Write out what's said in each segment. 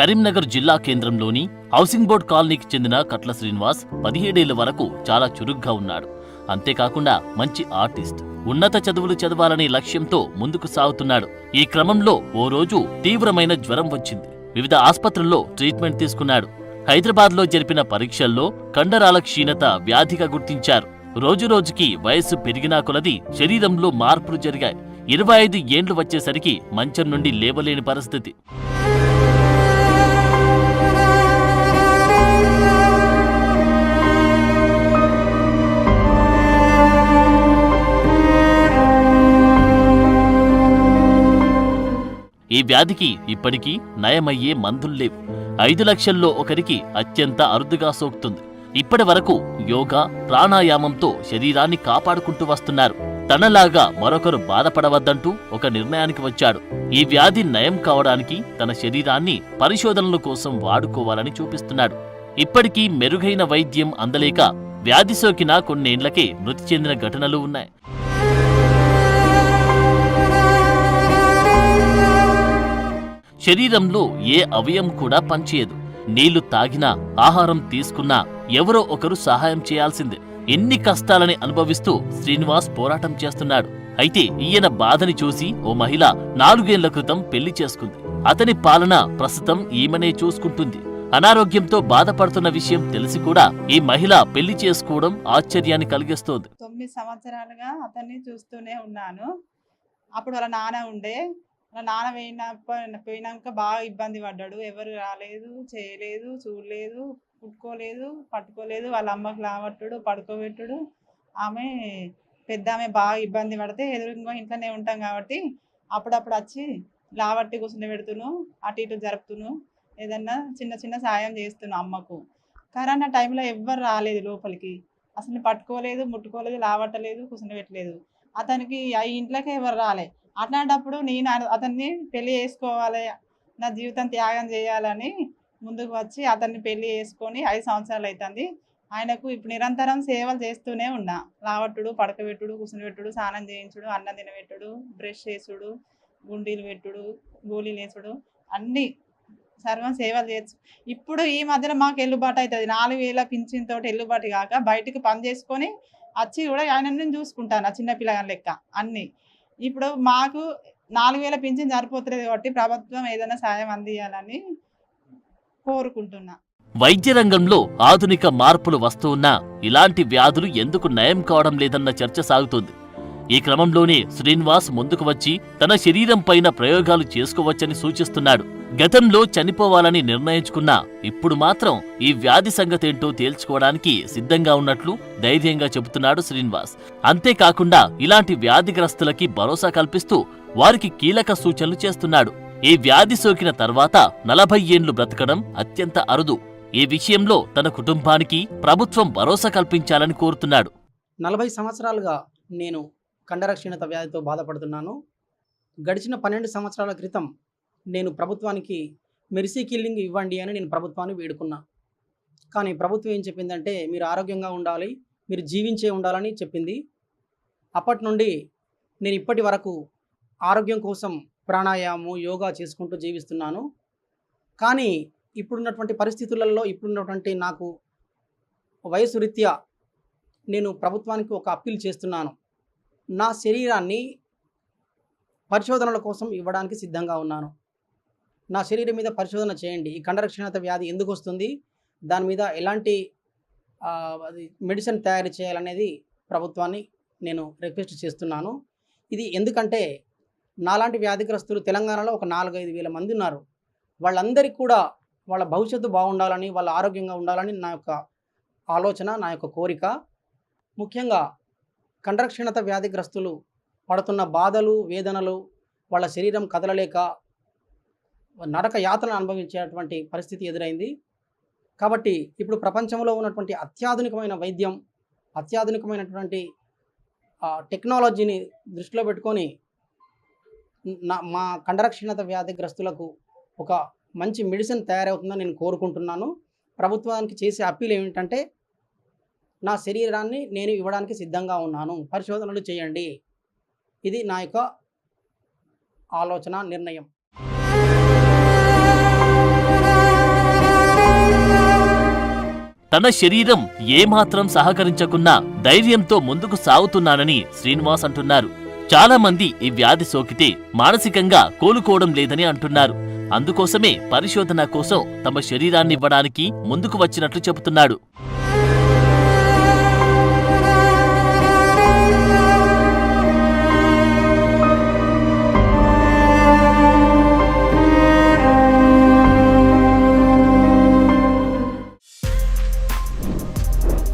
కరీంనగర్ జిల్లా కేంద్రంలోని housing board కాలనీకి చెందిన కట్ల శ్రీనివాస్ 17 ఏళ్ల వరకు చాలా చురుగ్గా ఉన్నాడు. అంతేకాకుండా మంచి ఆర్టిస్ట్, ఉన్నత చదువులు చదవాలనే లక్ష్యంతో ముందుకు సాగుతున్నాడు. ఈ క్రమంలో ఓ రోజు తీవ్రమైన జ్వరం వచ్చింది. వివిధ ఆస్పత్రుల్లో ట్రీట్మెంట్ తీసుకున్నాడు. హైదరాబాద్లో జరిపిన పరీక్షల్లో కండరాల క్షీణత వ్యాధిగా గుర్తించారు. రోజురోజుకి వయస్సు పెరిగినా కొలది శరీరంలో మార్పులు జరిగాయి. 25 ఏండ్లు వచ్చేసరికి మంచం నుండి లేవలేని పరిస్థితి. ఈ వ్యాధికి ఇప్పటికీ నయమయ్యే మందుల్లేవు. 5 లక్షల్లో ఒకరికి అత్యంత అరుదుగా సోకుతుంది. ఇప్పటి వరకు యోగా, ప్రాణాయామంతో శరీరాన్ని కాపాడుకుంటూ వస్తున్నారు. తనలాగా మరొకరు బాధపడవద్దంటూ ఒక నిర్ణయానికి వచ్చాడు. ఈ వ్యాధి నయం కావడానికి తన శరీరాన్ని పరిశోధనల కోసం వాడుకోవాలని చూపిస్తున్నాడు. ఇప్పటికీ మెరుగైన వైద్యం అందలేక వ్యాధి సోకిన కొన్నేండ్లకే మృతి చెందిన ఘటనలు ఉన్నాయి. శరీరంలో ఏ అవయం కూడా పనిచేయదు. నీళ్లు తాగినా, ఆహారం తీసుకున్నా ఎవరో ఒకరు సహాయం చేయాల్సిందే. ఎన్ని కష్టాలని అనుభవిస్తూ శ్రీనివాస్ పోరాటం చేస్తున్నాడు. అయితే ఈయన బాధని చూసి ఓ మహిళ 4 ఏళ్ల క్రితం పెళ్లి చేసుకుంది. అతని పాలన ప్రస్తుతం ఈమెనే చూసుకుంటుంది. అనారోగ్యంతో బాధపడుతున్న విషయం తెలిసి కూడా ఈ మహిళ పెళ్లి చేసుకోవడం ఆశ్చర్యాన్ని కలిగిస్తోంది. 9 సంవత్సరాలుగా అతన్ని చూస్తూనే ఉన్నాను. అప్పుడు వాళ్ళ నాన్న ఉండే, వాళ్ళ నాన్న పోయినాక బాగా ఇబ్బంది పడ్డాడు. ఎవరు రాలేదు, చేయలేదు, చూడలేదు, పుట్టుకోలేదు, పట్టుకోలేదు. వాళ్ళ అమ్మకి లావట్టుడు, పడుకోబెట్టుడు. ఆమె పెద్ద ఆమె బాగా ఇబ్బంది పడితే ఎదురుగా ఇంట్లోనే ఉంటాం కాబట్టి అప్పుడప్పుడు వచ్చి లావట్టి కూర్చుని పెడుతును, అటు ఇటు జరుపుతును, ఏదన్నా చిన్న చిన్న సాయం చేస్తున్నాను అమ్మకు. కరోనా టైంలో ఎవ్వరు రాలేదు లోపలికి, అసలు పట్టుకోలేదు, ముట్టుకోలేదు, లావట్టలేదు, కూర్చుని పెట్టలేదు. అతనికి ఆ ఇంట్లోకి ఎవరు రాలే. అట్లాంటప్పుడు నేను అతన్ని పెళ్లి చేసుకోవాలి, నా జీవితం త్యాగం చేయాలని ముందుకు వచ్చి అతన్ని పెళ్లి చేసుకొని 5 సంవత్సరాలు అవుతుంది. ఆయనకు ఇప్పుడు నిరంతరం సేవలు చేస్తూనే ఉన్నా. లావట్టుడు, పడకబెట్టుడు, కూర్చుని పెట్టుడు, స్నానం చేయించుడు, అన్నం తినబెట్టుడు, బ్రష్ చేసుడు, గుండీలు పెట్టుడు, గోళీలు వేసుడు, అన్ని సర్వం సేవలు చేయొచ్చు. ఇప్పుడు ఈ మధ్యలో మాకు ఎల్లుబాటు అవుతుంది. 4,000 పింఛన్ తోటి ఎల్లుబాటు కాక బయటికి పని చేసుకొని వచ్చి కూడా ఆయన చూసుకుంటాను ఆ చిన్నపిల్లగాని లెక్క అన్నీ. ఇప్పుడు మాకు 4,000 పింఛన్ సరిపోతుంది కాబట్టి ప్రభుత్వం ఏదైనా సాయం అందియాలని కోరుకుంటున్నా. వైద్య రంగంలో ఆధునిక మార్పులు వస్తూ ఉన్నా ఇలాంటి వ్యాధులు ఎందుకు నయం కావడం లేదన్న చర్చ సాగుతోంది. ఈ క్రమంలోనే శ్రీనివాస్ ముందుకు వచ్చి తన శరీరం పైన ప్రయోగాలు చేసుకోవచ్చని సూచిస్తున్నాడు. గతంలో చనిపోవాలని నిర్ణయించుకున్నా ఇప్పుడు మాత్రం ఈ వ్యాధి సంగతేంటో తేల్చుకోవడానికి సిద్ధంగా ఉన్నట్లు ధైర్యంగా చెబుతున్నాడు శ్రీనివాస్. అంతేకాకుండా ఇలాంటి వ్యాధిగ్రస్తులకి భరోసా కల్పిస్తూ వారికి కీలక సూచనలు చేస్తున్నాడు. ఈ వ్యాధి సోకిన తర్వాత 40 ఏండ్లు బ్రతకడం అత్యంత అరుదు. ఈ విషయంలో తన కుటుంబానికి ప్రభుత్వం భరోసా కల్పించాలని కోరుతున్నాడు. 40 సంవత్సరాలుగా నేను కండర క్షీణత వ్యాధితో బాధపడుతున్నాను. గడిచిన 12 సంవత్సరాల క్రితం నేను ప్రభుత్వానికి మెర్సీ కిల్లింగ్ ఇవ్వండి అని నేను ప్రభుత్వాన్ని వేడుకున్నా. కానీ ప్రభుత్వం ఏం చెప్పిందంటే మీరు ఆరోగ్యంగా ఉండాలి, మీరు జీవించే ఉండాలని చెప్పింది. అప్పటి నుండి నేను ఇప్పటి వరకు ఆరోగ్యం కోసం ప్రాణాయామం, యోగా చేసుకుంటూ జీవిస్తున్నాను. కానీ ఇప్పుడున్నటువంటి పరిస్థితులలో, ఇప్పుడున్నటువంటి నాకు వయసు రీత్యా నేను ప్రభుత్వానికి ఒక అప్పీల్ చేస్తున్నాను. నా శరీరాన్ని పరిశోధనల కోసం ఇవ్వడానికి సిద్ధంగా ఉన్నాను. నా శరీరం మీద పరిశోధన చేయండి. ఈ కండర క్షీణత వ్యాధి ఎందుకు వస్తుంది, దాని మీద ఎలాంటి మెడిసిన్ తయారు చేయాలనేది ప్రభుత్వాన్ని నేను రిక్వెస్ట్ చేస్తున్నాను. ఇది ఎందుకంటే నాలాంటి వ్యాధిగ్రస్తులు తెలంగాణలో ఒక 4-5 వేల మంది ఉన్నారు. వాళ్ళందరికీ కూడా వాళ్ళ భవిష్యత్తు బాగుండాలని, వాళ్ళ ఆరోగ్యంగా ఉండాలని నా యొక్క ఆలోచన, నా యొక్క కోరిక. ముఖ్యంగా కండర క్షీణత వ్యాధిగ్రస్తులు పడుతున్న బాధలు, వేదనలు, వాళ్ళ శరీరం కదలలేక నరక యాతన అనుభవించేటువంటి పరిస్థితి ఎదురైంది. కాబట్టి ఇప్పుడు ప్రపంచంలో ఉన్నటువంటి అత్యాధునికమైన వైద్యం, అత్యాధునికమైనటువంటి టెక్నాలజీని దృష్టిలో పెట్టుకొని మా కండర క్షీణత వ్యాధిగ్రస్తులకు ఒక మంచి మెడిసిన్ తయారవుతుందని నేను కోరుకుంటున్నాను. ప్రభుత్వానికి చేసే అప్పీల్ ఏమిటంటే నా శరీరాన్ని నేను ఇవ్వడానికి సిద్ధంగా ఉన్నాను, పరిశోధనలు చేయండి. ఇది నా యొక్క ఆలోచన, నిర్ణయం. తన శరీరం ఏమాత్రం సహకరించకున్నా ధైర్యంతో ముందుకు సాగుతున్నానని శ్రీనివాస్ అంటున్నారు. చాలా మంది ఈ వ్యాధి సోకితే మానసికంగా కోలుకోవడం లేదని అంటున్నారు. అందుకోసమే పరిశోధన కోసం తమ శరీరాన్ని ఇవ్వడానికి ముందుకు వచ్చినట్లు చెబుతున్నాడు.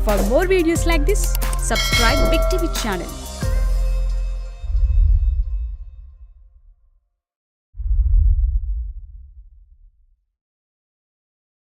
For more videos like this, subscribe Big TV channel.